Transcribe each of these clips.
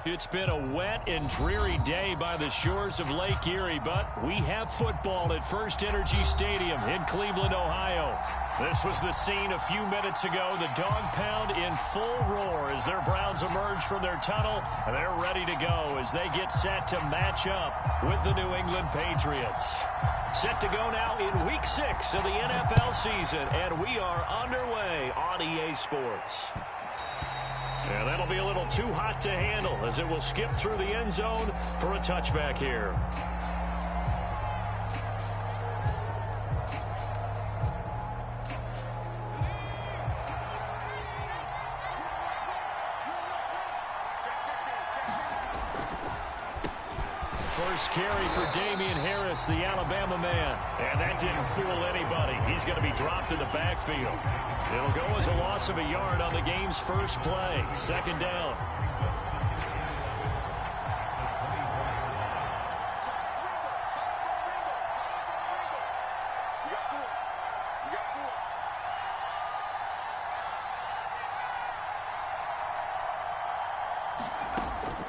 It's been a wet and dreary day by the shores of Lake Erie, but we have football at First Energy Stadium in Cleveland, Ohio. This was the scene a few minutes ago. The Dog Pound in full roar as their Browns emerge from their tunnel. They're ready to go as they get set to match up with the New England Patriots. Set to go now in Week 6 of the NFL season, and we are underway on EA Sports. And that'll be a little too hot to handle as it will skip through the end zone for a touchback here. First carry for Damian Harris, the Alabama man. And that didn't fool anybody. He's going to be dropped in the backfield. It'll go as a loss of a yard on the game's first play. Second down.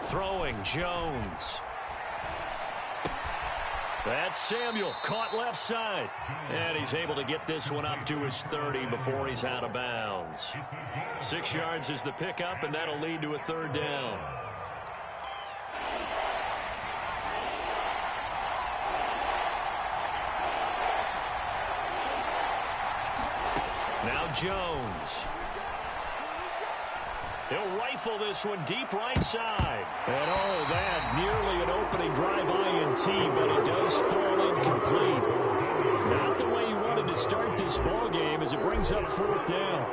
Throwing Jones. That's Samuel, caught left side. And he's able to get this one up to his 30 before he's out of bounds. 6 yards is the pickup, and that'll lead to a third down. Now Jones. He'll rifle this one deep right side. And oh, that nearly an opening drive INT, but it does fall incomplete. Not the way he wanted to start this ball game as it brings up fourth down.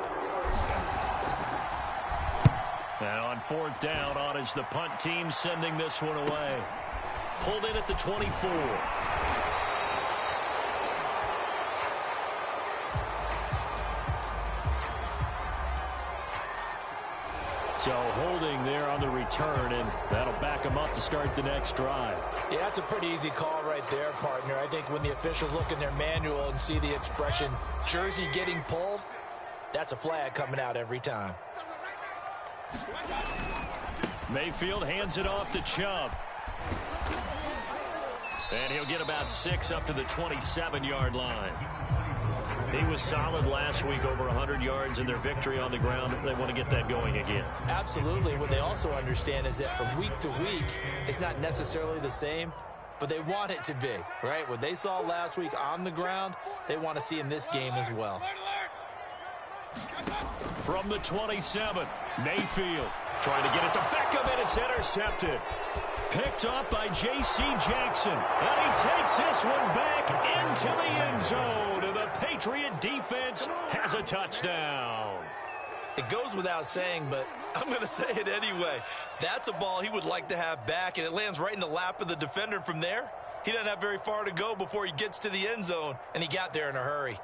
Now on fourth down, on is the punt team sending this one away. Pulled in at the 24. So holding there on the return, and that'll back him up to start the next drive. Yeah, that's a pretty easy call right there, partner. I think when the officials look in their manual and see the expression, jersey getting pulled, that's a flag coming out every time. Mayfield hands it off to Chubb. And he'll get about 6 up to the 27-yard line. He was solid last week, over 100 yards in their victory on the ground. They want to get that going again. Absolutely. What they also understand is that from week to week, it's not necessarily the same, but they want it to be, right? What they saw last week on the ground, they want to see in this game as well. From the 27, Mayfield trying to get it to Beckham, and it's intercepted. Picked up by J.C. Jackson. And he takes this one back into the end zone. And the Patriot defense has a touchdown. It goes without saying, but I'm going to say it anyway. That's a ball he would like to have back, and it lands right in the lap of the defender. From there, he doesn't have very far to go before he gets to the end zone, and he got there in a hurry.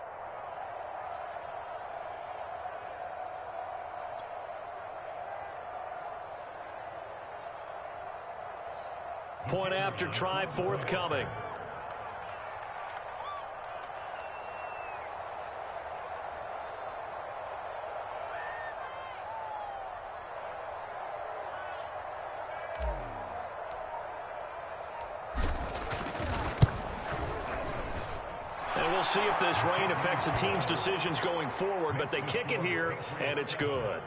Point after try forthcoming. And we'll see if this rain affects the team's decisions going forward, but they kick it here, and it's good.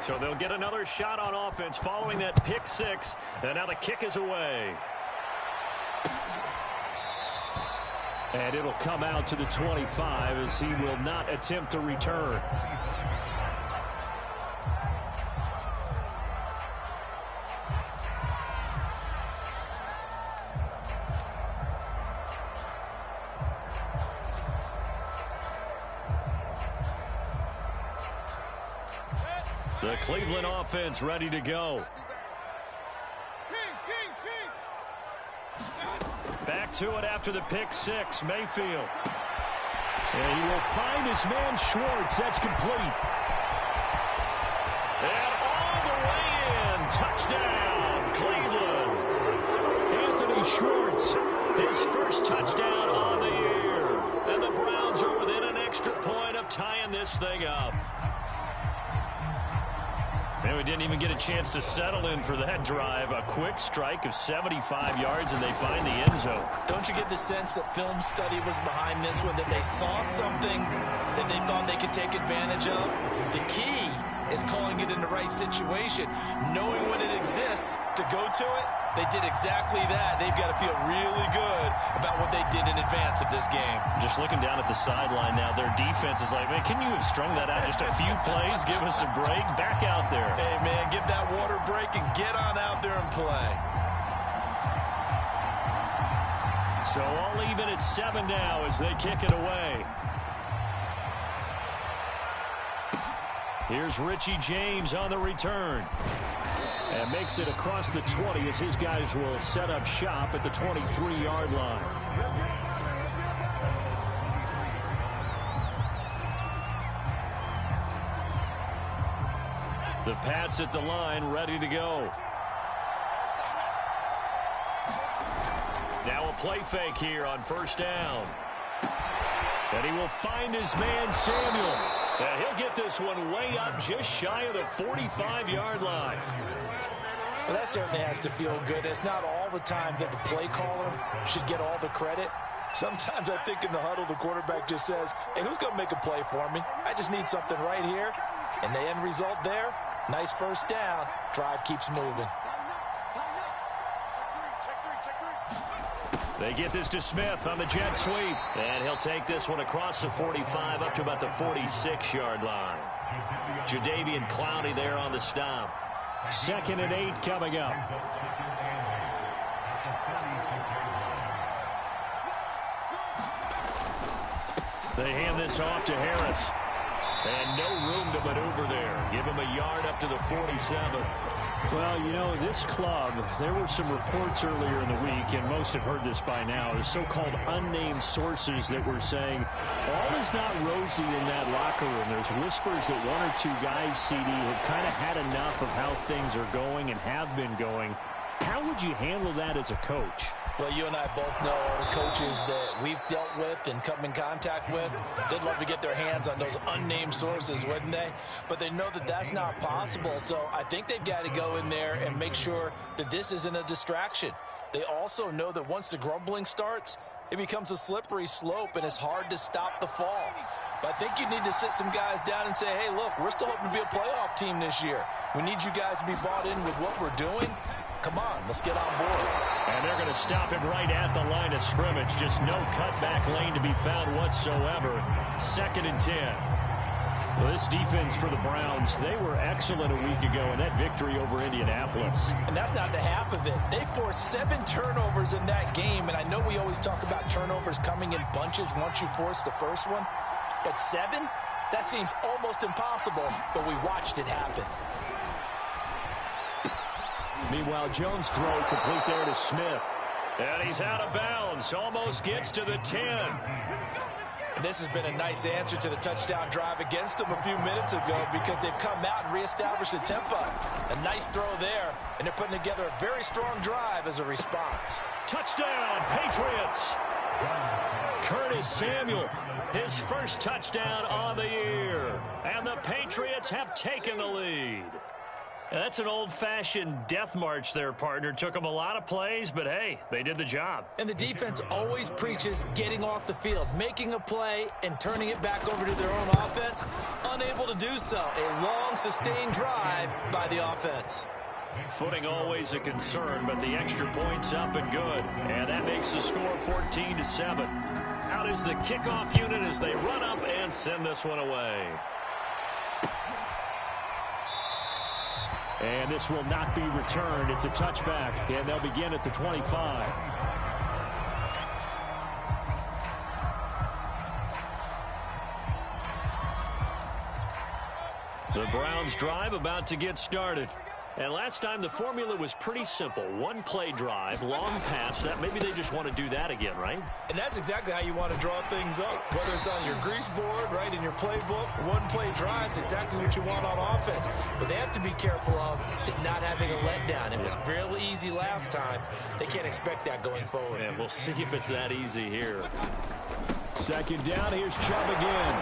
So they'll get another shot on offense following that pick six. And now the kick is away. And it'll come out to the 25 as he will not attempt to return. The Cleveland offense ready to go. Back to it after the pick six. Mayfield. And he will find his man Schwartz. That's complete. And all the way in. Touchdown, Cleveland. Anthony Schwartz, his first touchdown on the year. And the Browns are within an extra point of tying this thing up. And we didn't even get a chance to settle in for that drive. A quick strike of 75 yards, and they find the end zone. Don't you get the sense that film study was behind this one, that they saw something that they thought they could take advantage of? The key is calling it in the right situation, knowing when it exists to go to it. They did exactly that. They've got to feel really good about what they did in advance of this game. Just looking down at the sideline now, their defense is like, man, can you have strung that out just a few plays? Give us a break. Back out there. Hey, man, give that water break and get on out there and play. So all even at 7 now as they kick it away. Here's Richie James on the return. And makes it across the 20 as his guys will set up shop at the 23-yard line. The Pats at the line, ready to go. Now a play fake here on first down. And he will find his man Samuel. And he'll get this one way up just shy of the 45-yard line. Well, that certainly has to feel good. It's not all the time that the play caller should get all the credit. Sometimes I think in the huddle, the quarterback just says, hey, who's going to make a play for me? I just need something right here. And the end result there, nice first down. Drive keeps moving. They get this to Smith on the jet sweep. And he'll take this one across the 45 up to about the 46-yard line. Jadeveon Clowney there on the stop. 2nd and 8 coming up. They hand this off to Harris. And no room to maneuver there. Give him a yard up to the 47. Well, you know, this club, there were some reports earlier in the week, and most have heard this by now, the so-called unnamed sources that were saying all is not rosy in that locker room. There's whispers that one or two guys, CD, have kind of had enough of how things are going and have been going. How would you handle that as a coach? Well, you and I both know all the coaches that we've dealt with and come in contact with. They'd love to get their hands on those unnamed sources, wouldn't they? But they know that that's not possible. So I think they've got to go in there and make sure that this isn't a distraction. They also know that once the grumbling starts, it becomes a slippery slope and it's hard to stop the fall. But I think you need to sit some guys down and say, hey, look, we're still hoping to be a playoff team this year. We need you guys to be bought in with what we're doing. Come on, let's get on board. And they're going to stop him right at the line of scrimmage. Just no cutback lane to be found whatsoever. 2nd and 10. Well, this defense for the Browns, they were excellent a week ago in that victory over Indianapolis. And that's not the half of it. They forced 7 turnovers in that game. And I know we always talk about turnovers coming in bunches once you force the first one. But 7? That seems almost impossible. But we watched it happen. Meanwhile, Jones' throw complete there to Smith. And he's out of bounds. Almost gets to the 10. And this has been a nice answer to the touchdown drive against them a few minutes ago because they've come out and reestablished the tempo. A nice throw there, and they're putting together a very strong drive as a response. Touchdown, Patriots! Curtis Samuel, his first touchdown on the year. And the Patriots have taken the lead. That's an old-fashioned death march there, partner. Took them a lot of plays, but hey, they did the job. And the defense always preaches getting off the field, making a play, and turning it back over to their own offense. Unable to do so. A long, sustained drive by the offense. Footing always a concern, but the extra point's up and good. And that makes the score 14-7. Out is the kickoff unit as they run up and send this one away. And this will not be returned. It's a touchback, and they'll begin at the 25. The Browns drive about to get started. And last time the formula was pretty simple. One play drive, long pass. That maybe they just want to do that again, right? And that's exactly how you want to draw things up. Whether it's on your grease board, right, in your playbook, one play drive is exactly what you want on offense. What they have to be careful of is not having a letdown. It was real easy last time. They can't expect that going forward. And we'll see if it's that easy here. Second down, here's Chubb again.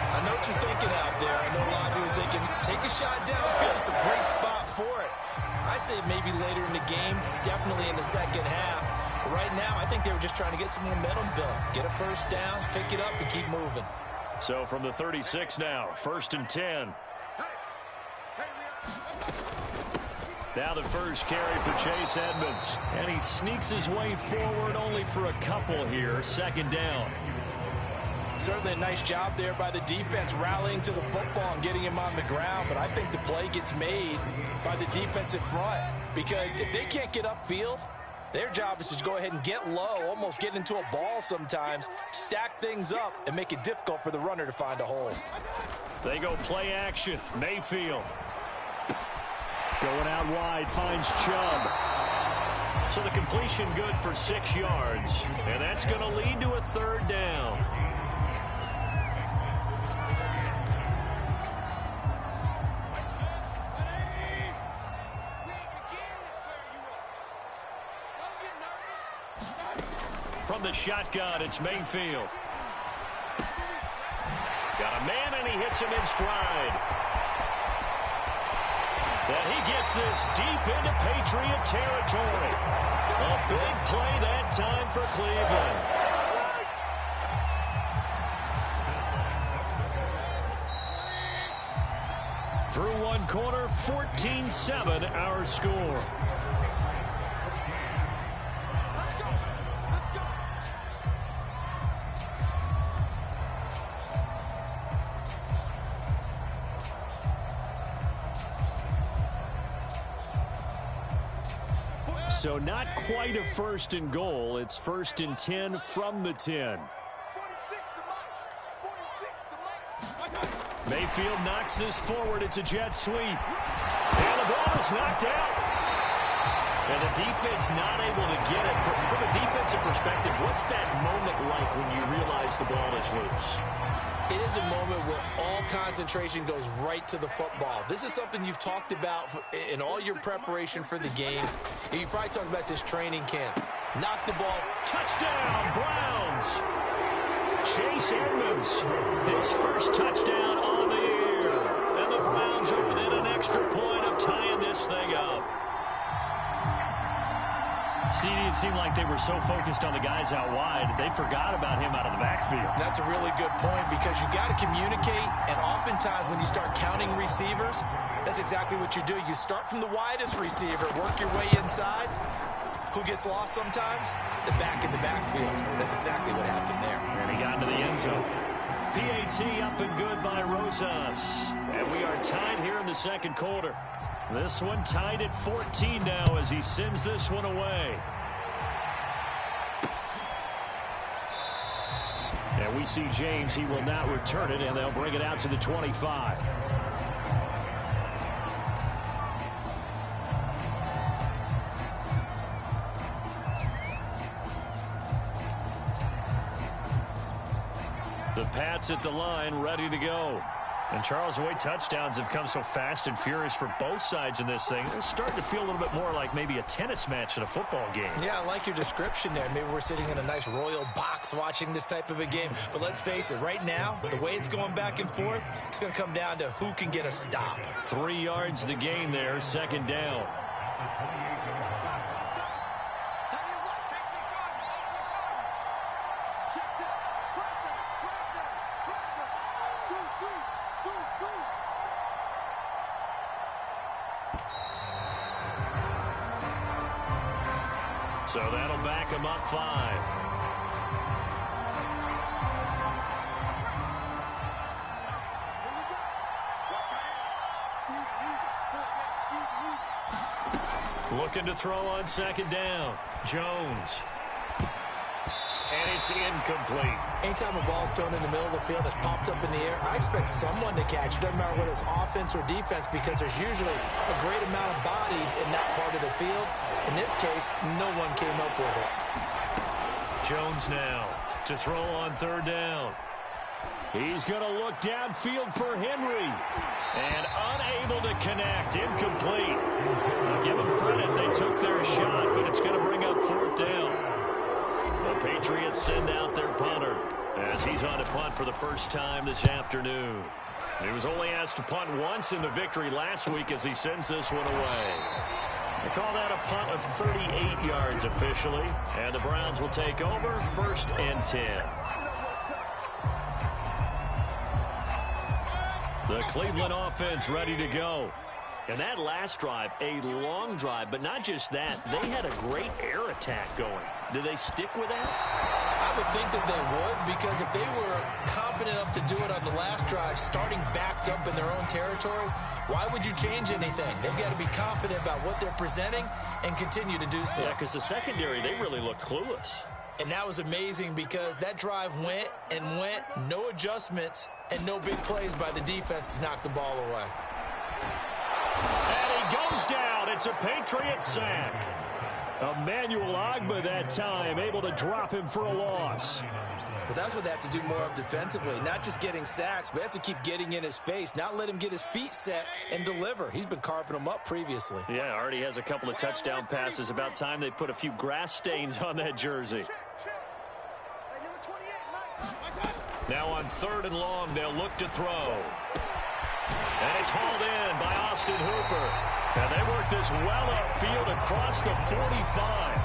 I know what you're thinking out there. I know a lot of you are thinking, take a shot downfield. It's a great spot for it. I'd say maybe later in the game, definitely in the second half. But right now, I think they were just trying to get some momentum built. Get a first down, pick it up, and keep moving. So from the 36 now, 1st and 10. Now the first carry for Chase Edmonds. And he sneaks his way forward only for a couple here. Second down. Certainly a nice job there by the defense rallying to the football and getting him on the ground. But I think the play gets made by the defensive front. Because if they can't get upfield, their job is to go ahead and get low, almost get into a ball sometimes, stack things up, and make it difficult for the runner to find a hole. They go play action. Mayfield. Going out wide, finds Chubb. So the completion good for 6 yards. And that's going to lead to a third down. From the shotgun, it's Mayfield. Got a man, and he hits him in stride. And he gets this deep into Patriot territory. A big play that time for Cleveland. Through one quarter, 14-7 our score. So not quite a 1st and goal. It's 1st and 10 from the 10. Mayfield knocks this forward. It's a jet sweep. And the ball is knocked out. And the defense not able to get it. From a defensive perspective, what's that moment like when you realize the ball is loose? It is a moment where all concentration goes right to the football. This is something you've talked about in all your preparation for the game. You probably talked about this training camp. Knock the ball. Touchdown, Browns. Chase Edmonds, his first touchdown on the year. And the Browns are within an extra point of tying this thing up. CD, it seemed like they were so focused on the guys out wide, they forgot about him out of the backfield. That's a really good point because you got to communicate, and oftentimes when you start counting receivers, that's exactly what you do. You start from the widest receiver, work your way inside. Who gets lost sometimes? The back in the backfield. That's exactly what happened there. And he got into the end zone. PAT up and good by Rosas. And we are tied here in the second quarter. This one tied at 14 now as he sends this one away. And we see James. He will not return it, and they'll bring it out to the 25. The Pats at the line, ready to go. And Charles, the way touchdowns have come so fast and furious for both sides in this thing, it's starting to feel a little bit more like maybe a tennis match in a football game. Yeah, I like your description there. Maybe we're sitting in a nice royal box watching this type of a game. But let's face it, right now, the way it's going back and forth, it's going to come down to who can get a stop. 3 yards the gain there, second down. So that'll back him up 5. Looking to throw on second down. Jones. And it's incomplete. Anytime a ball is thrown in the middle of the field, it's popped up in the air, I expect someone to catch it. Doesn't matter whether it's offense or defense, because there's usually a great amount of bodies in that part of the field. In this case, no one came up with it. Jones now to throw on third down. He's going to look downfield for Henry. And unable to connect. Incomplete. I'll give them credit. They took their shot, but it's going to bring up fourth down. The Patriots send out their punter as he's on to punt for the first time this afternoon. He was only asked to punt once in the victory last week as he sends this one away. They call that a punt of 38 yards officially. And the Browns will take over 1st and 10. The Cleveland offense ready to go. And that last drive, a long drive, but not just that. They had a great air attack going. Do they stick with that? I would think that they would, because if they were confident enough to do it on the last drive, starting backed up in their own territory, why would you change anything? They've got to be confident about what they're presenting and continue to do so. Yeah, because the secondary, they really look clueless. And that was amazing because that drive went and went, no adjustments, and no big plays by the defense to knock the ball away. And he goes down. It's a Patriot sack. Emmanuel Ogbah that time, able to drop him for a loss. But that's what they have to do more of defensively, not just getting sacks, but they have to keep getting in his face, not let him get his feet set and deliver. He's been carving them up previously. Yeah, already has a couple of touchdown passes. About time they put a few grass stains on that jersey. Now on 3rd and long, they'll look to throw. And it's hauled in by Austin Hooper. And they work this well upfield across the 45.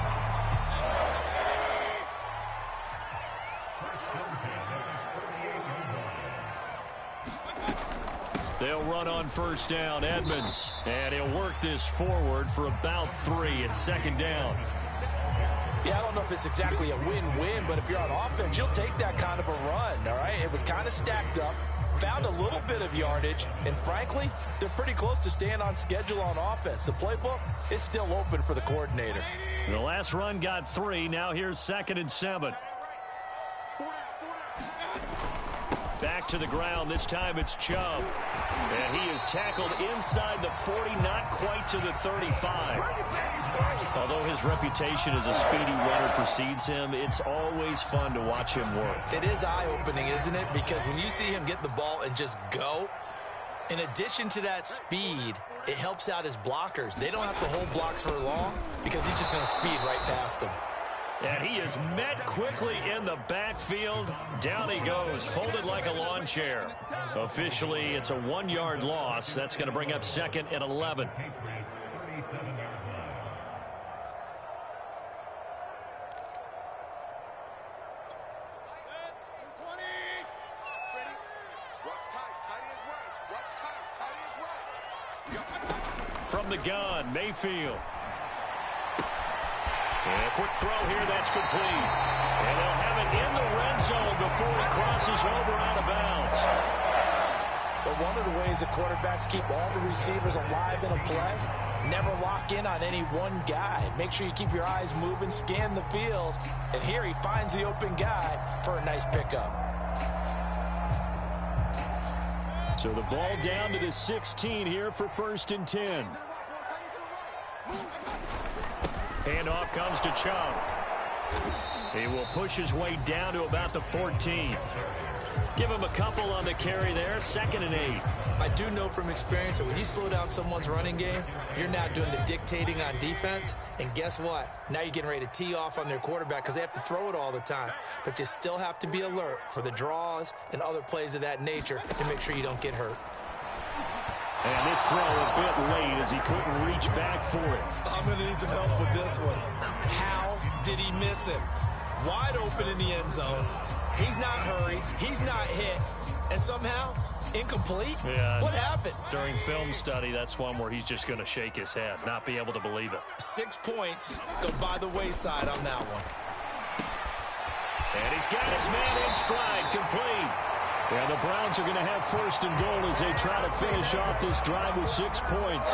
They'll run on 1st down, Edmonds. And he'll work this forward for about 3. It's 2nd down. Yeah, I don't know if it's exactly a win-win, but if you're on offense, you'll take that kind of a run, all right? It was kind of stacked up, found a little bit of yardage, and frankly, they're pretty close to staying on schedule on offense. The playbook is still open for the coordinator. The last run got 3. Now here's 2nd and 7. Back to the ground. This time it's Chubb. And he is tackled inside the 40, not quite to the 35. Although his reputation as a speedy runner precedes him, it's always fun to watch him work. It is eye-opening, isn't it? Because when you see him get the ball and just go, in addition to that speed, it helps out his blockers. They don't have to hold blocks for long because he's just going to speed right past them. And he is met quickly in the backfield. Down he goes, folded like a lawn chair. Officially, it's a 1-yard loss. That's going to bring up 2nd and 11. From the gun, Mayfield. And a quick throw here, that's complete. And they'll have it in the red zone before he crosses over out of bounds. But one of the ways that quarterbacks keep all the receivers alive in a play, never lock in on any one guy. Make sure you keep your eyes moving, scan the field. And here he finds the open guy for a nice pickup. So the ball down to the 16 here for 1st and 10. Handoff comes to Chubb. He will push his way down to about the 14. Give him a couple on the carry there. 2nd and 8. I do know from experience that when you slow down someone's running game, you're now doing the dictating on defense. And guess what? Now you're getting ready to tee off on their quarterback because they have to throw it all the time. But you still have to be alert for the draws and other plays of that nature to make sure you don't get hurt. And this throw a bit late as he couldn't reach back for it. I'm going to need some help with this one. How did he miss him? Wide open in the end zone. He's not hurried. He's not hit. And somehow, incomplete? Yeah. What happened? During film study, that's one where he's just going to shake his head, not be able to believe it. 6 points go by the wayside on that one. And he's got his man in stride, complete. And the Browns are going to have 1st and goal as they try to finish off this drive with 6 points.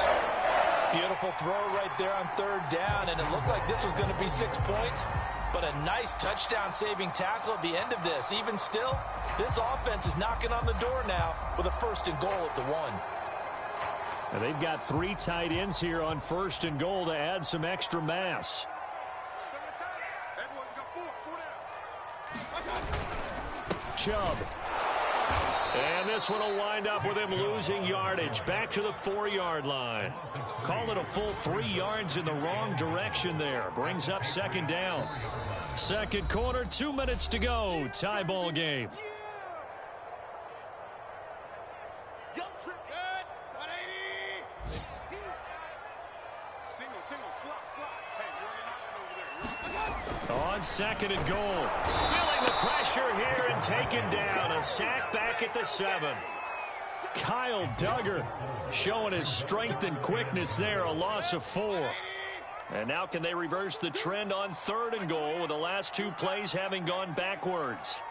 Beautiful throw right there on 3rd down, and it looked like this was going to be 6 points. But a nice touchdown-saving tackle at the end of this. Even still, this offense is knocking on the door now with a 1st and goal at the 1. And they've got 3 tight ends here on 1st and goal to add some extra mass. Chubb. And this one will wind up with him losing yardage back to the 4-yard line. Call it a full 3 yards in the wrong direction there. Brings up 2nd down. 2nd quarter, 2 minutes to go. Tie ball game. On 2nd and goal. Feeling the pressure here and taken down. A sack back at the 7. Kyle Duggar showing his strength and quickness there. A loss of 4. And now can they reverse the trend on 3rd and goal with the last 2 plays having gone backwards.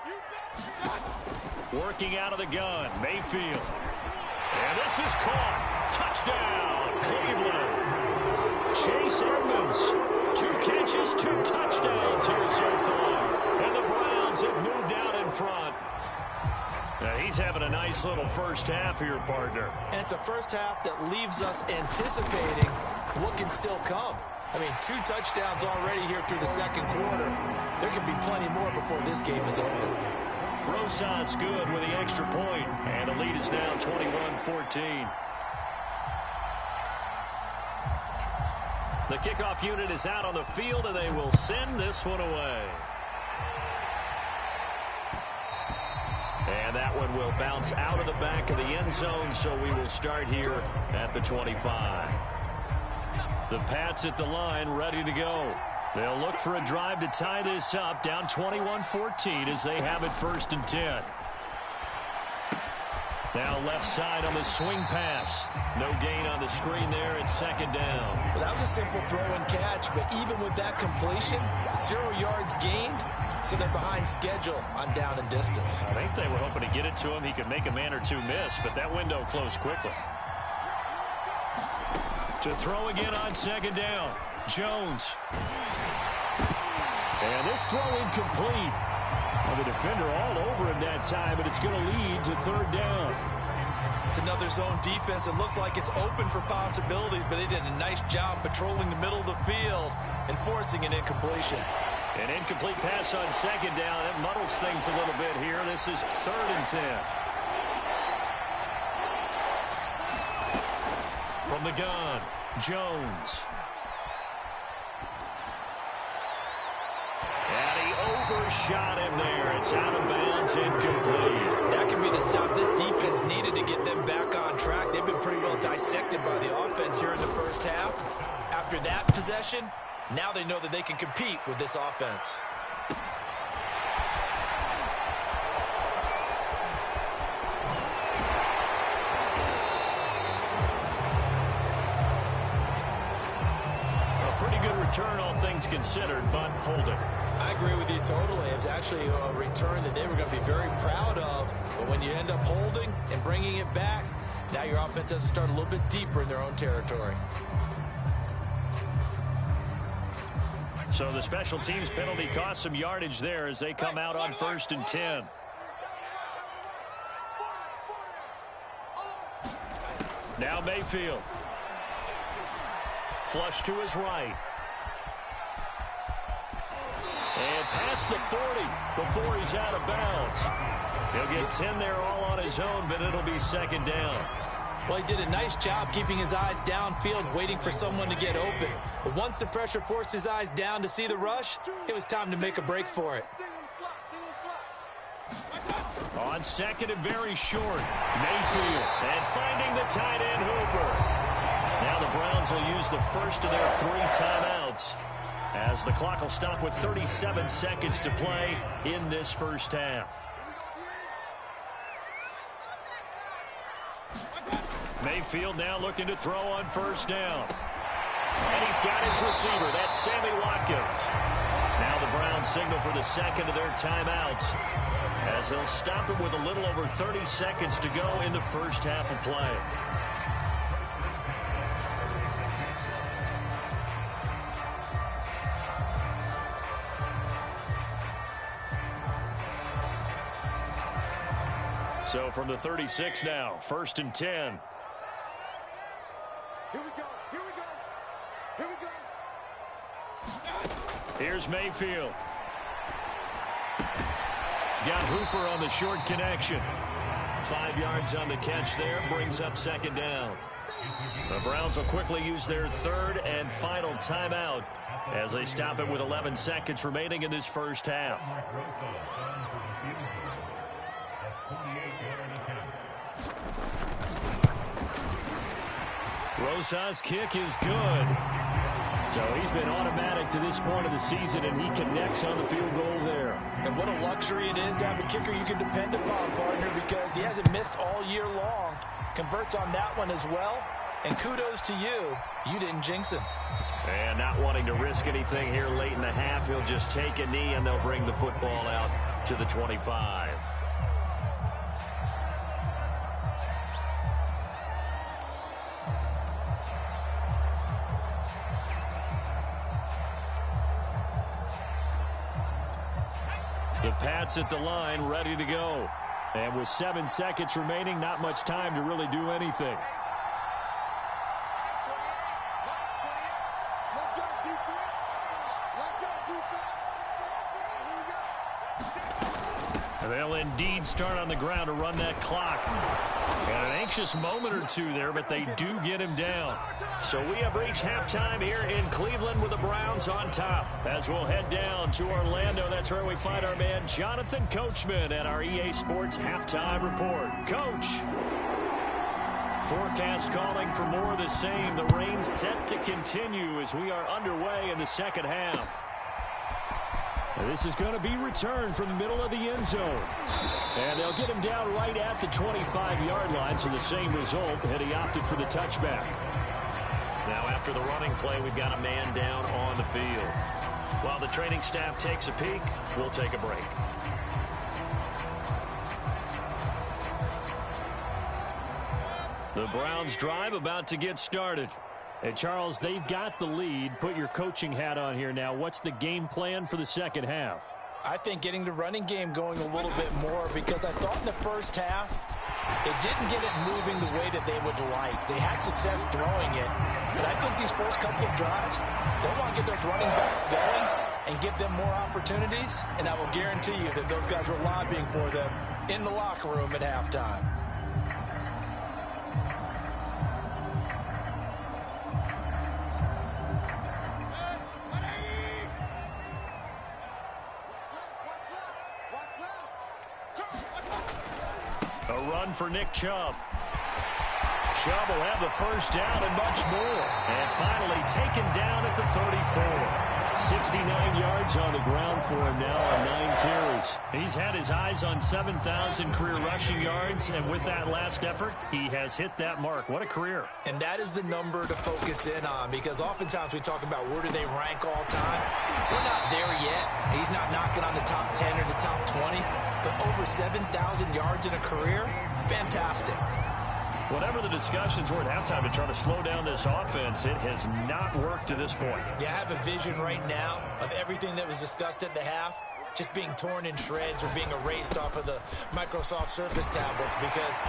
Working out of the gun, Mayfield. And this is caught. Touchdown, Cleveland. Chase Edmonds. 2 catches, 2 touchdowns here so far. And the Browns have moved out in front. Now he's having a nice little first half here, partner. And it's a first half that leaves us anticipating what can still come. I mean, 2 touchdowns already here through the 2nd quarter. There could be plenty more before this game is over. Rosas good with the extra point. And the lead is now 21-14. The kickoff unit is out on the field, and they will send this one away. And that one will bounce out of the back of the end zone, so we will start here at the 25. The Pats at the line, ready to go. They'll look for a drive to tie this up, down 21-14 as they have it 1st and 10. Now left side on the swing pass. No gain on the screen there at 2nd down. Well, that was a simple throw and catch, but even with that completion, 0 yards gained, so they're behind schedule on down and distance. I think they were hoping to get it to him. He could make a man or 2 miss, but that window closed quickly. To throw again on 2nd down. Jones. And this throw incomplete. Well, the defender all over him that time, but it's going to lead to 3rd down. It's another zone defense. It looks like it's open for possibilities, but they did a nice job patrolling the middle of the field and forcing an incompletion. An incomplete pass on 2nd down. That muddles things a little bit here. This is 3rd and 10. From the gun, Jones. And he overshot him there. It's out of bounds, incomplete. That could be the stop this defense needed to get them back on track. They've been pretty well dissected by the offense here in the first half. After that possession, now they know that they can compete with this offense. Return, all things considered, but hold it. I agree with you totally. It's actually a return that they were going to be very proud of. But when you end up holding and bringing it back, now your offense has to start a little bit deeper in their own territory. So the special teams penalty cost some yardage there as they come out on 1st and 10. Now Mayfield. Flush to his right. And past the 40 before he's out of bounds. He'll get 10 there all on his own, but it'll be 2nd down. Well, he did a nice job keeping his eyes downfield, waiting for someone to get open. But once the pressure forced his eyes down to see the rush, it was time to make a break for it. On 2nd and very short, Mayfield. And finding the tight end, Hooper. Now the Browns will use the first of their 3 timeouts as the clock will stop with 37 seconds to play in this first half. Mayfield now looking to throw on 1st down. And he's got his receiver. That's Sammy Watkins. Now the Browns signal for the 2nd of their timeouts as they'll stop it with a little over 30 seconds to go in the first half of play. So from the 36 now, 1st and 10. Here we go. Here we go. Here we go. Here's Mayfield. He's got Hooper on the short connection. 5 yards on the catch there, brings up 2nd down. The Browns will quickly use their 3rd and final timeout as they stop it with 11 seconds remaining in this first half. Rosas' kick is good. So he's been automatic to this point of the season, and he connects on the field goal there. And what a luxury it is to have a kicker you can depend upon, partner, because he hasn't missed all year long. Converts on that one as well. And kudos to you. You didn't jinx him. And not wanting to risk anything here late in the half, he'll just take a knee, and they'll bring the football out to the 25. The Pats at the line, ready to go. And with 7 seconds remaining, not much time to really do anything. Let's go, defense. Let's go, defense. Here we go. They'll indeed start on the ground to run that clock. And an anxious moment or two there, but they do get him down. So we have reached halftime here in Cleveland with the Browns on top. As we'll head down to Orlando, that's where we find our man Jonathan Coachman at our EA Sports Halftime Report. Coach. Forecast calling for more of the same. The rain set to continue as we are underway in the second half. This is going to be returned from the middle of the end zone. And they'll get him down right at the 25-yard line, so the same result, and he opted for the touchback. Now after the running play, we've got a man down on the field. While the training staff takes a peek, we'll take a break. The Browns drive about to get started. Hey, Charles, they've got the lead. Put your coaching hat on here now. What's the game plan for the second half? I think getting the running game going a little bit more, because I thought in the first half it didn't get it moving the way that they would like. They had success throwing it, but I think these first couple of drives, they want to get those running backs going and give them more opportunities, and I will guarantee you that those guys were lobbying for them in the locker room at halftime. A run for Nick Chubb. Chubb will have the first down and much more. And finally taken down at the 34. 69 yards on the ground for him now on 9 carries. He's had his eyes on 7,000 career rushing yards, and with that last effort, he has hit that mark. What a career. And that is the number to focus in on, because oftentimes we talk about where do they rank all time. We're not there yet. He's not knocking on the top 10 or the top 20, but over 7,000 yards in a career, fantastic. Whatever the discussions were at halftime to try to slow down this offense, it has not worked to this point. Yeah, I have a vision right now of everything that was discussed at the half just being torn in shreds or being erased off of the Microsoft Surface tablets, because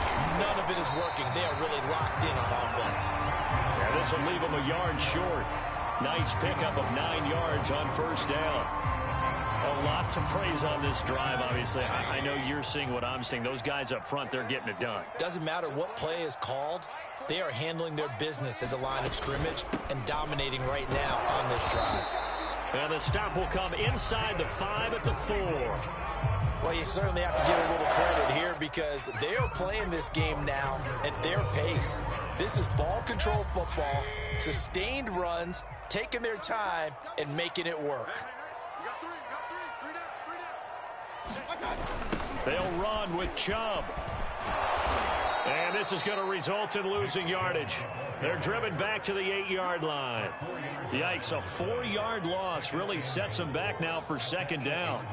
none of it is working. They are really locked in on offense. Yeah, this will leave them a yard short. Nice pickup of 9 yards on first down. A lot to praise on this drive, obviously. I know you're seeing what I'm seeing. Those guys up front, they're getting it done. Doesn't matter what play is called. They are handling their business at the line of scrimmage and dominating right now on this drive. And the stop will come inside the 5 at the 4. Well, you certainly have to give a little credit here, because they are playing this game now at their pace. This is ball control football, sustained runs, taking their time, and making it work. They'll run with Chubb. And this is going to result in losing yardage. They're driven back to the 8-yard line. Yikes, a 4-yard loss really sets them back now for second down.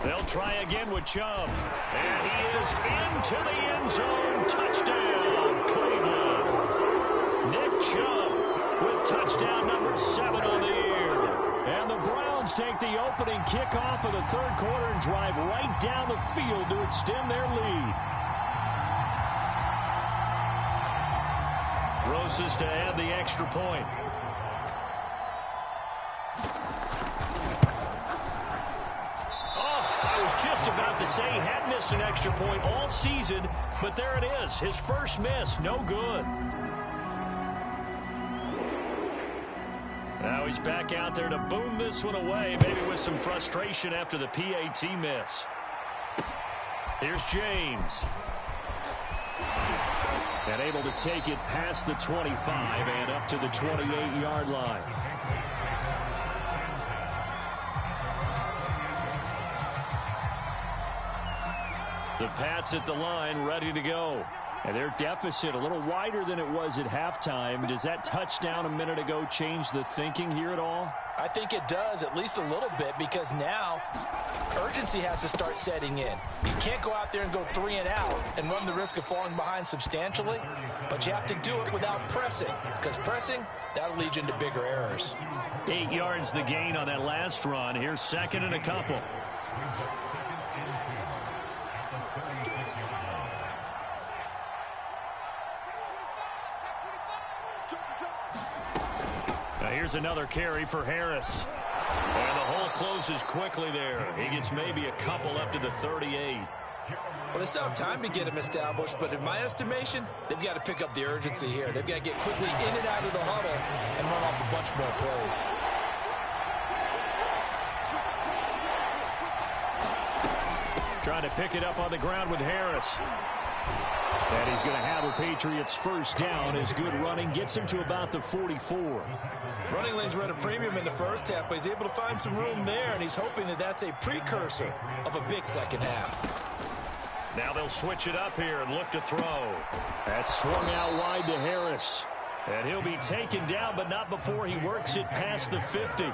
They'll try again with Chubb. And he is into the end zone. Touchdown, Cleveland. Nick Chubb with touchdown number 7 on the year. And the Browns take the opening kickoff of the third quarter and drive right down the field to extend their lead. Rosas to add the extra point. I was just about to say he had missed an extra point all season, but there it is. His first miss, no good. Now he's back out there to boom this one away, maybe with some frustration after the PAT miss. Here's James. And able to take it past the 25 and up to the 28-yard line. The Pats at the line, ready to go. And their deficit a little wider than it was at halftime. Does that touchdown a minute ago change the thinking here at all? I think it does, at least a little bit, because now urgency has to start setting in. You can't go out there and go 3 and out and run the risk of falling behind substantially, but you have to do it without pressing, because pressing, that'll lead you into bigger errors. 8 yards the gain on that last run. Here's second and a couple. Here's another carry for Harris. And the hole closes quickly there. He gets maybe a couple up to the 38. Well, they still have time to get him established, but in my estimation, they've got to pick up the urgency here. They've got to get quickly in and out of the huddle and run off a bunch more plays. Trying to pick it up on the ground with Harris. And he's going to have a Patriots first down as good running gets him to about the 44. Running lanes were at a premium in the first half, but he's able to find some room there, and he's hoping that that's a precursor of a big second half. Now they'll switch it up here and look to throw. That's swung out wide to Harris. And he'll be taken down, but not before he works it past the 50.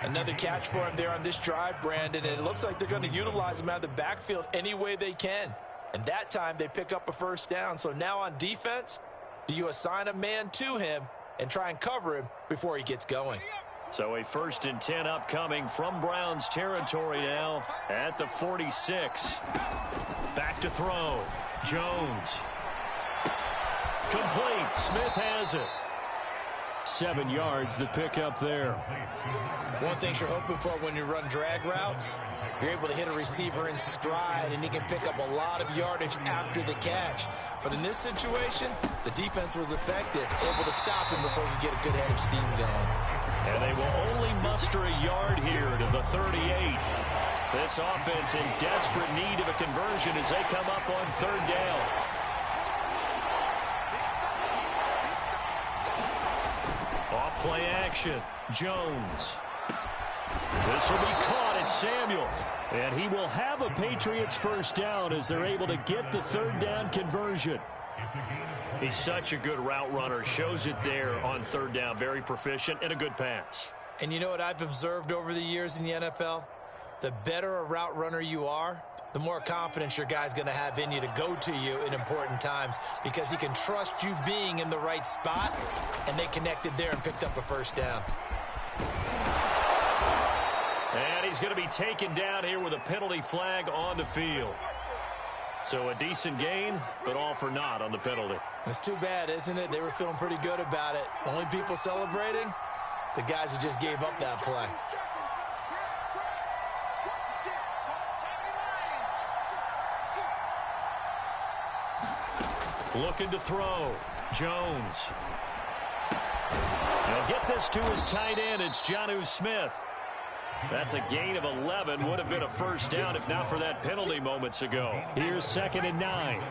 Another catch for him there on this drive, Brandon, and it looks like they're going to utilize him out of the backfield any way they can. And that time they pick up a first down. So now on defense, do you assign a man to him and try and cover him before he gets going? So a 1st and 10 upcoming from Browns territory now at the 46. Back to throw. Jones. Complete. Smith has it. 7 yards the pickup there. One thing you're hoping for when you run drag routes, you're able to hit a receiver in stride, and he can pick up a lot of yardage after the catch. But in this situation, the defense was effective, able to stop him before he could get a good head of steam going. And they will only muster a yard here to the 38. This offense in desperate need of a conversion as they come up on 3rd down. Off play action. Jones. This will be caught at Samuel. And he will have a Patriots first down as they're able to get the 3rd down conversion. He's such a good route runner. Shows it there on 3rd down. Very proficient and a good pass. And you know what I've observed over the years in the NFL? The better a route runner you are, the more confidence your guy's going to have in you to go to you in important times, because he can trust you being in the right spot, and they connected there and picked up a first down. And he's going to be taken down here with a penalty flag on the field. So a decent gain, but all for naught on the penalty. It's too bad, isn't it? They were feeling pretty good about it. Only people celebrating, the guys who just gave up that play. Looking to throw. Jones. He'll get this to his tight end. It's Jonnu Smith. That's a gain of 11. Would have been a first down if not for that penalty moments ago. Here's 2nd and 9.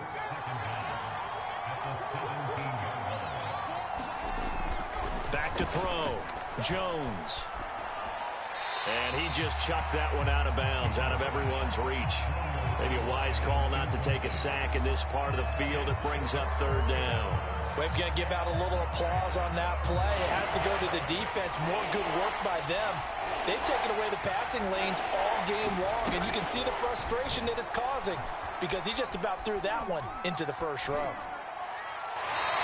Back to throw. Jones. And he just chucked that one out of bounds, out of everyone's reach. Maybe a wise call not to take a sack in this part of the field. It brings up 3rd down. We're going to give out a little applause on that play. It has to go to the defense. More good work by them. They've taken away the passing lanes all game long, and you can see the frustration that it's causing because he just about threw that one into the first row.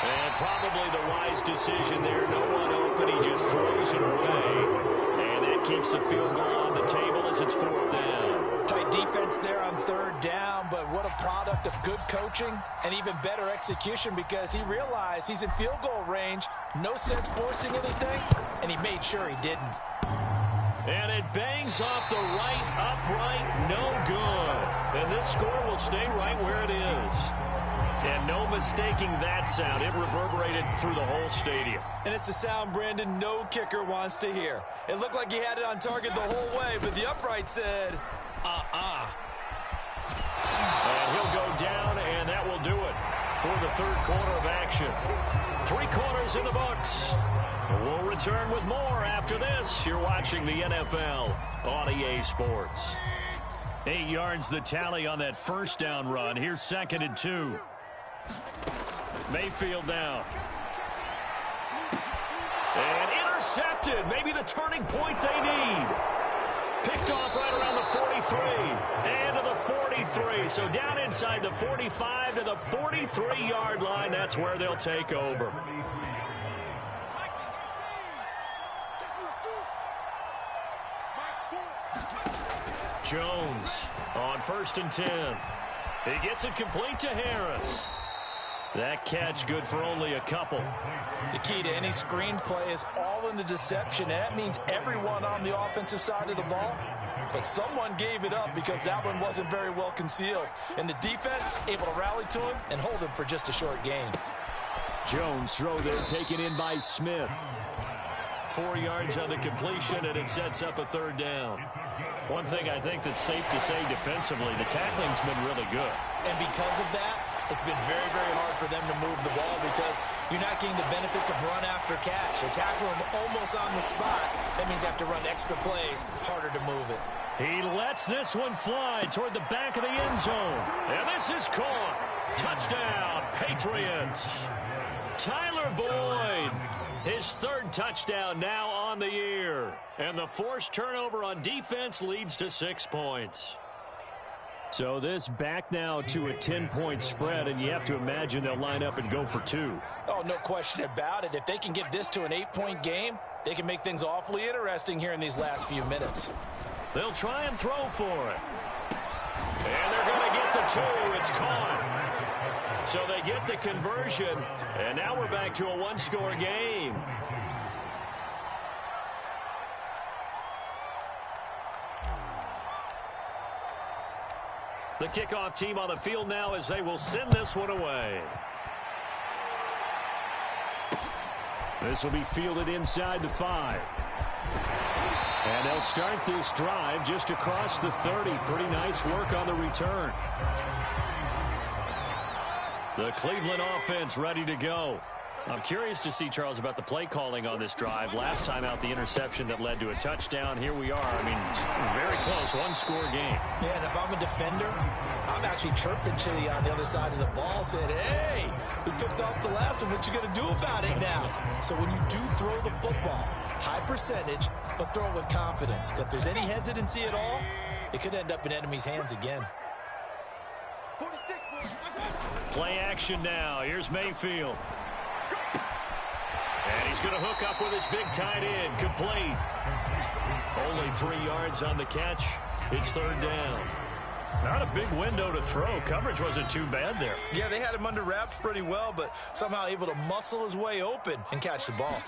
And probably the wise decision there. No one open. He just throws it away. keeps the field goal on the table as it's 4th down. Tight defense there on 3rd down, but what a product of good coaching and even better execution, because he realized he's in field goal range. No sense forcing anything, and he made sure he didn't. And it bangs off the right upright, no good. And this score will stay right where it is. And no mistaking that sound. It reverberated through the whole stadium. And it's the sound, Brandon, no kicker wants to hear. It looked like he had it on target the whole way, but the upright said, And he'll go down, and that will do it for the 3rd quarter of action. 3 quarters in the books. We'll return with more after this. You're watching the NFL on EA Sports. 8 yards the tally on that 1st down run. Here's 2nd and 2. Mayfield down. And intercepted. Maybe the turning point they need. Picked off right around the 43. And to the 43. So down inside the 45 to the 43-yard line. That's where they'll take over. Jones on 1st and 10. He gets it complete to Harris. That catch good for only a couple. The key to any screenplay is all in the deception, and that means everyone on the offensive side of the ball. But someone gave it up because that one wasn't very well concealed. And the defense able to rally to him and hold him for just a short gain. Jones throw there taken in by Smith. 4 yards on the completion, and it sets up a 3rd down. One thing I think that's safe to say defensively, the tackling's been really good. And because of that, it's been very, very hard for them to move the ball because you're not getting the benefits of run after catch. They tackle him almost on the spot. That means you have to run extra plays, harder to move it. He lets this one fly toward the back of the end zone. And this is caught. Touchdown, Patriots. Tyler Boyd. His 3rd touchdown now on the year. And the forced turnover on defense leads to 6 points. So this back now to a 10-point spread, and you have to imagine they'll line up and go for 2. Oh, no question about it. If they can get this to an 8-point game, they can make things awfully interesting here in these last few minutes. They'll try and throw for it. And they're going to get the 2. It's caught. So they get the conversion, and now we're back to a 1-score game. The kickoff team on the field now as they will send this one away. This will be fielded inside the 5. And they'll start this drive just across the 30. Pretty nice work on the return. The Cleveland offense ready to go. I'm curious to see, Charles, about the play calling on this drive. Last time out, the interception that led to a touchdown. Here we are. I mean, very close, 1-score game. Yeah, and if I'm a defender, I'm actually chirping to you on the other side of the ball, saying, hey, we picked off the last one. What you going to do about it now? So when you do throw the football, high percentage, but throw it with confidence. If there's any hesitancy at all, it could end up in enemy's hands again. Play action now. Here's Mayfield. And he's going to hook up with his big tight end. Complete. Only 3 yards on the catch. It's 3rd down. Not a big window to throw. Coverage wasn't too bad there. Yeah, they had him under wraps pretty well, but somehow able to muscle his way open and catch the ball.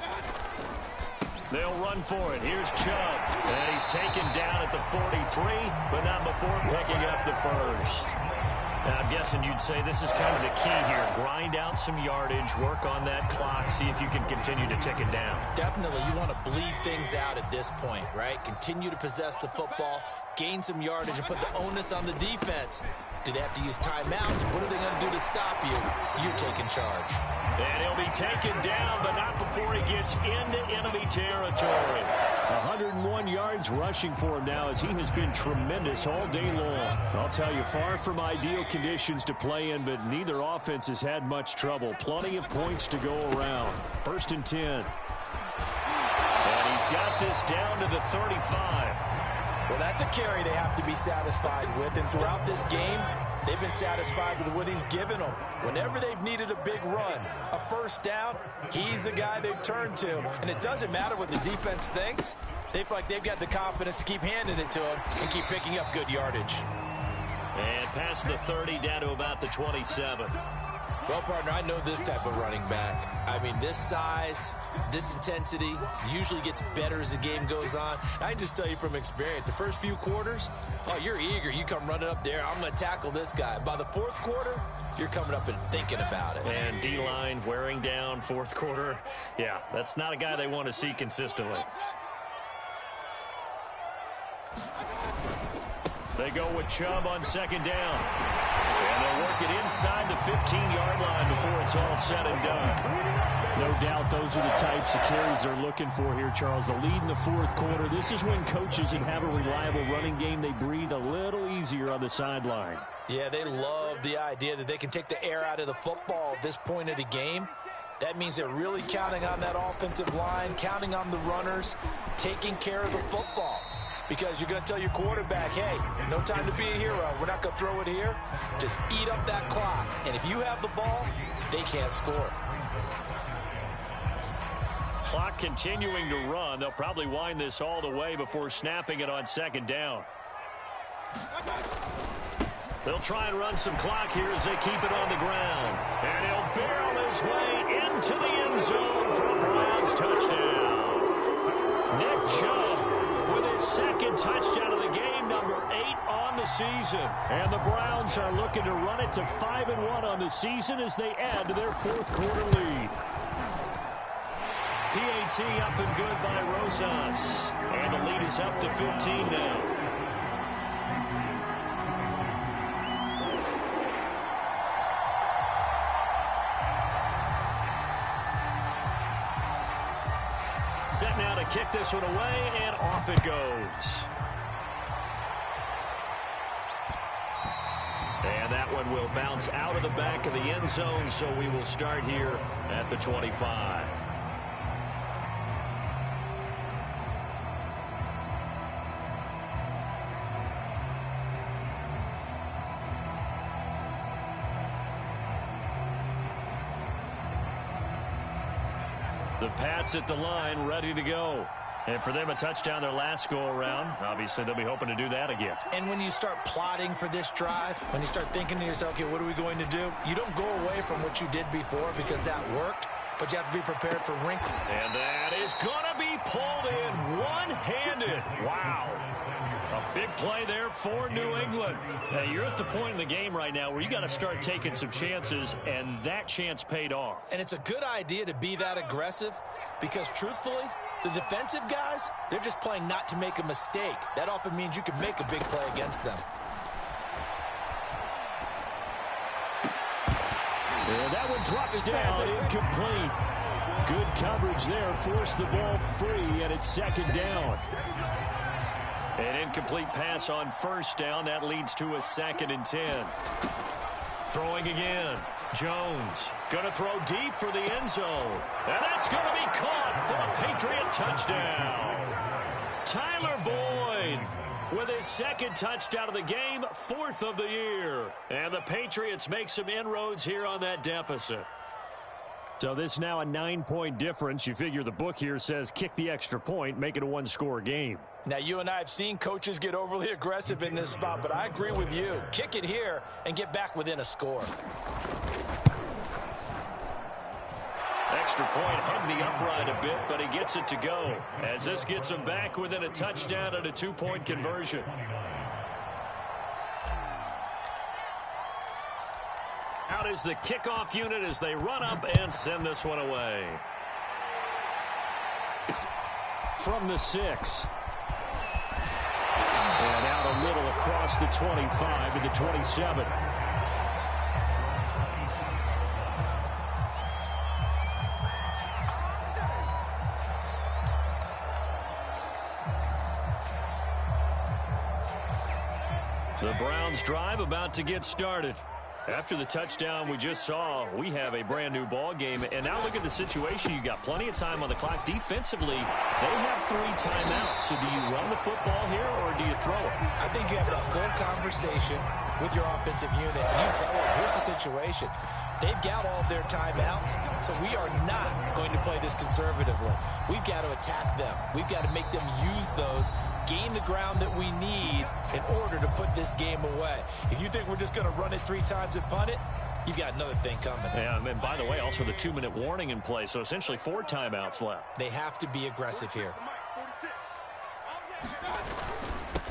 They'll run for it. Here's Chubb. And he's taken down at the 43, but not before picking up the 1st. Now, I'm guessing you'd say this is kind of the key here. Grind out some yardage, work on that clock, see if you can continue to tick it down. Definitely. You want to bleed things out at this point, right? Continue to possess the football, gain some yardage, and put the onus on the defense. Do they have to use timeouts? What are they going to do to stop you? You're taking charge. And he'll be taken down, but not before he gets into enemy territory. 101 yards rushing for him now as he has been tremendous all day long. I'll tell you, far from ideal conditions to play in, but neither offense has had much trouble. Plenty of points to go around. 1st and 10. And he's got this down to the 35. Well, that's a carry they have to be satisfied with. And throughout this game, They've been satisfied with what he's given them. Whenever they've needed a big run, a first down, he's the guy they've turned to. And it doesn't matter what the defense thinks. They feel like they've got the confidence to keep handing it to him and keep picking up good yardage. And past the 30, down to about the 27. Well, partner, I know this type of running back. I mean, this size, this intensity usually gets better as the game goes on. I can just tell you from experience, the first few quarters, oh, you're eager. You come running up there, I'm going to tackle this guy. By the fourth quarter, you're coming up and thinking about it. And D-line wearing down fourth quarter. Yeah, that's not a guy they want to see consistently. They go with Chubb on second down. And they'll work it inside the 15-yard line before it's all said and done. No doubt those are the types of carries they're looking for here, Charles. The lead in the fourth quarter. This is when coaches that have a reliable running game, they breathe a little easier on the sideline. Yeah, they love the idea that they can take the air out of the football at this point of the game. That means they're really counting on that offensive line, counting on the runners, taking care of the football. Because you're going to tell your quarterback, hey, no time to be a hero. We're not going to throw it here. Just eat up that clock. And if you have the ball, they can't score. Clock continuing to run. They'll probably wind this all the way before snapping it on second down. They'll try and run some clock here as they keep it on the ground. And he'll barrel his way into the end zone for a Browns touchdown. Nick Chubb with his second touchdown of the game, number 8 on the season. And the Browns are looking to run it to 5-1 on the season as they add to their fourth quarter lead. PAT up and good by Rosas. And the lead is up to 15 now. Set now to kick this one away, and off it goes. And that one will bounce out of the back of the end zone, so we will start here at the 25. The Pats at the line, ready to go. And for them, a touchdown their last go-around. Obviously, they'll be hoping to do that again. And when you start plotting for this drive, when you start thinking to yourself, okay, what are we going to do? You don't go away from what you did before because that worked, but you have to be prepared for wrinkles. And that is going to be pulled in one-handed. Wow. A big play there for New England. Now, you're at the point in the game right now where you got to start taking some chances, and that chance paid off. And it's a good idea to be that aggressive because, truthfully, the defensive guys, they're just playing not to make a mistake. That often means you can make a big play against them. And that one drops down, incomplete. Good coverage there, forced the ball free, and it's second down. An incomplete pass on first down. That leads to a 2nd and 10. Throwing again. Jones going to throw deep for the end zone. And that's going to be caught for a Patriot touchdown. Tyler Boyd with his 2nd touchdown of the game, 4th of the year. And the Patriots make some inroads here on that deficit. So this now a 9-point difference. You figure the book here says kick the extra point, make it a one-score game. Now, you and I have seen coaches get overly aggressive in this spot, but I agree with you. Kick it here and get back within a score. Extra point hung the upright a bit, but he gets it to go as this gets him back within a touchdown and a 2-point conversion. Out is the kickoff unit as they run up and send this one away. From the 6. And out a little across the 25 to the 27. The Browns drive about to get started. After the touchdown we just saw, we have a brand new ball game. And now look at the situation. You got plenty of time on the clock. Defensively, they have 3 timeouts. So do you run the football here or do you throw it? I think you have that full conversation. with your offensive unit, and you tell them, here's the situation. They've got all of their timeouts, so we are not going to play this conservatively. We've got to attack them. We've got to make them use those, gain the ground that we need in order to put this game away. If you think we're just going to run it 3 times and punt it, you've got another thing coming. Yeah, and by the way, also the 2-minute warning in play, so essentially 4 timeouts left. They have to be aggressive here.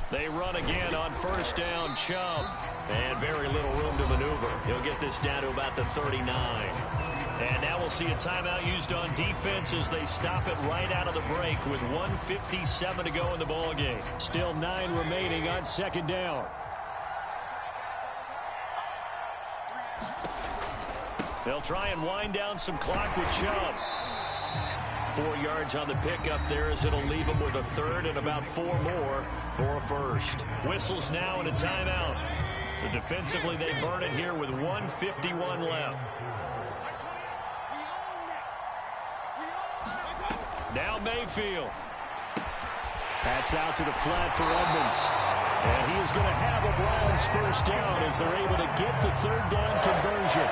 They run again on first down, Chubb. And very little room to maneuver. He'll get this down to about the 39. And now we'll see a timeout used on defense as they stop it right out of the break with 1:57 to go in the ballgame. Still 9 remaining on second down. They'll try and wind down some clock with Chubb. 4 yards on the pickup there as it'll leave them with a third and about 4 more for a first. Whistles now and a timeout. So defensively they burn it here with 1:51 left. Now Mayfield. That's out to the flat for Edmonds. And he is going to have a Browns first down as they're able to get the third down conversion.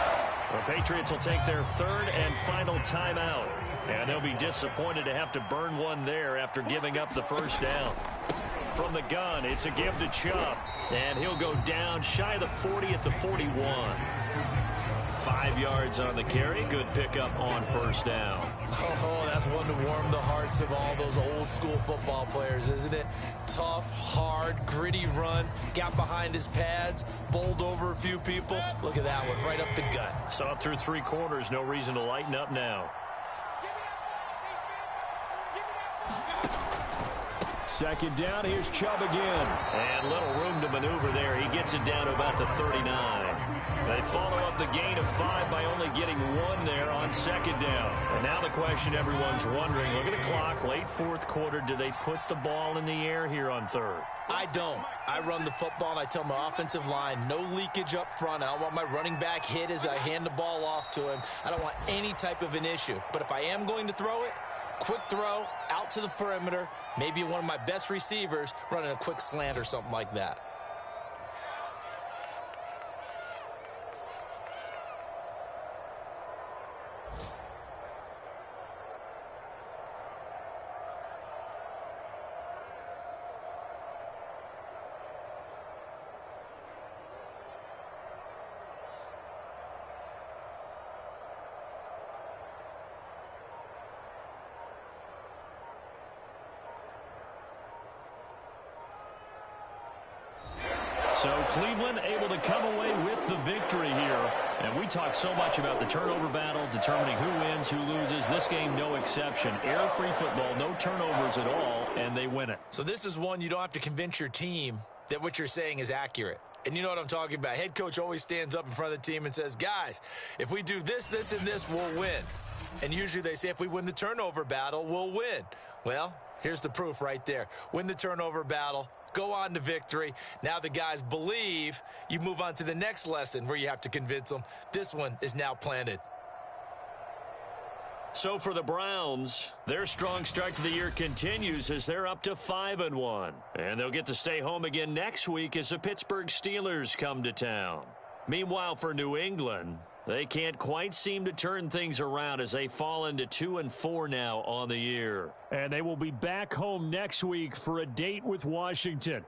The Patriots will take their third and final timeout. And they'll be disappointed to have to burn one there after giving up the first down. From the gun, it's a give to Chubb. And he'll go down shy of the 40 at the 41. 5 yards on the carry. Good pickup on first down. Oh, that's one to warm the hearts of all those old school football players, isn't it? Tough, hard, gritty run. Got behind his pads, bowled over a few people. Look at that one, right up the gut. So up through 3 quarters, no reason to lighten up now. Second down, here's Chubb again. And little room to maneuver there. He gets it down to about the 39. They follow up the gain of 5 by only getting 1 there on second down. And now the question everyone's wondering, look at the clock, late 4th quarter, do they put the ball in the air here on 3rd? I don't. I run the football and I tell my offensive line, no leakage up front. I don't want my running back hit as I hand the ball off to him. I don't want any type of an issue. But if I am going to throw it, quick throw, out to the perimeter, maybe one of my best receivers running a quick slant or something like that. So Cleveland able to come away with the victory here. And we talk so much about the turnover battle, determining who wins, who loses. This game, no exception. Error-free football, no turnovers at all, and they win it. So this is one you don't have to convince your team that what you're saying is accurate. And you know what I'm talking about. Head coach always stands up in front of the team and says, guys, if we do this, this, and this, we'll win. And usually they say if we win the turnover battle, we'll win. Well, here's the proof right there. Win the turnover battle. Go on to victory. Now the guys believe. You move on to the next lesson where you have to convince them. This one is now planted. So for the Browns, their strong start to the year continues as they're up to 5-1. And they'll get to stay home again next week as the Pittsburgh Steelers come to town. Meanwhile, for New England, they can't quite seem to turn things around as they fall into 2-4 now on the year. And they will be back home next week for a date with Washington.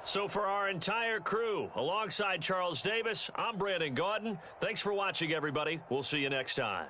So for our entire crew, alongside Charles Davis, I'm Brandon Gaudin. Thanks for watching, everybody. We'll see you next time.